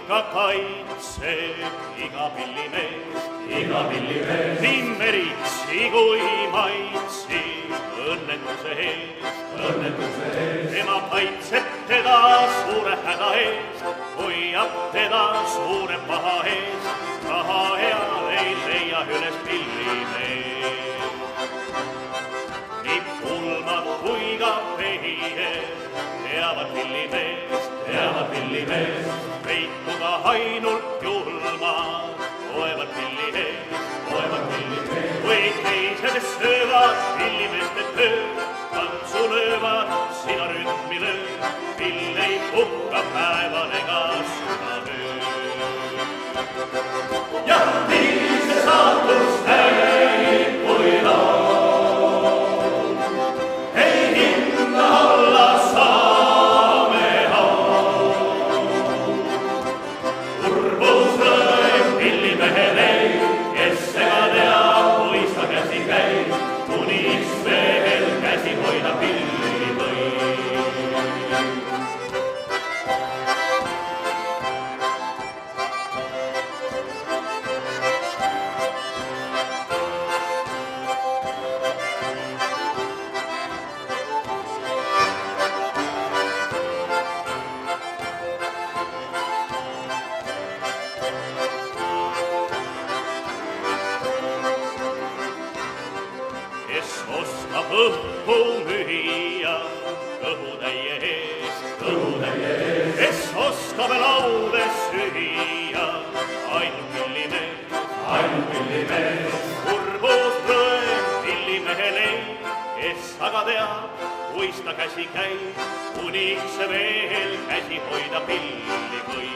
ikka kaitseb iga pillimees, nii meritsi kui maitsi õnnetuse eest. tema kaitseb teda suure häda eest, hoiab teda suure paha eest, raha heal ei leia üles pillimees. nii pulmad kui ka vehijed teavad pillimeest, peituda ainult julmad loevad pilli ees. kui teised söövad pillimeeste tööd, tantsu löövad, sina rütmi lööd, pill ei puhka päeval ega südaöö. jah, nii see saatus näib, kui oskab õhku müüa kõhutäie eest, kes oskab laudes süüa ainult pillimees. kurbus rõõm pillimehel ei, kes aga teab, kuis ta käsi käib, kuniks veel käsi hoida pilli võib.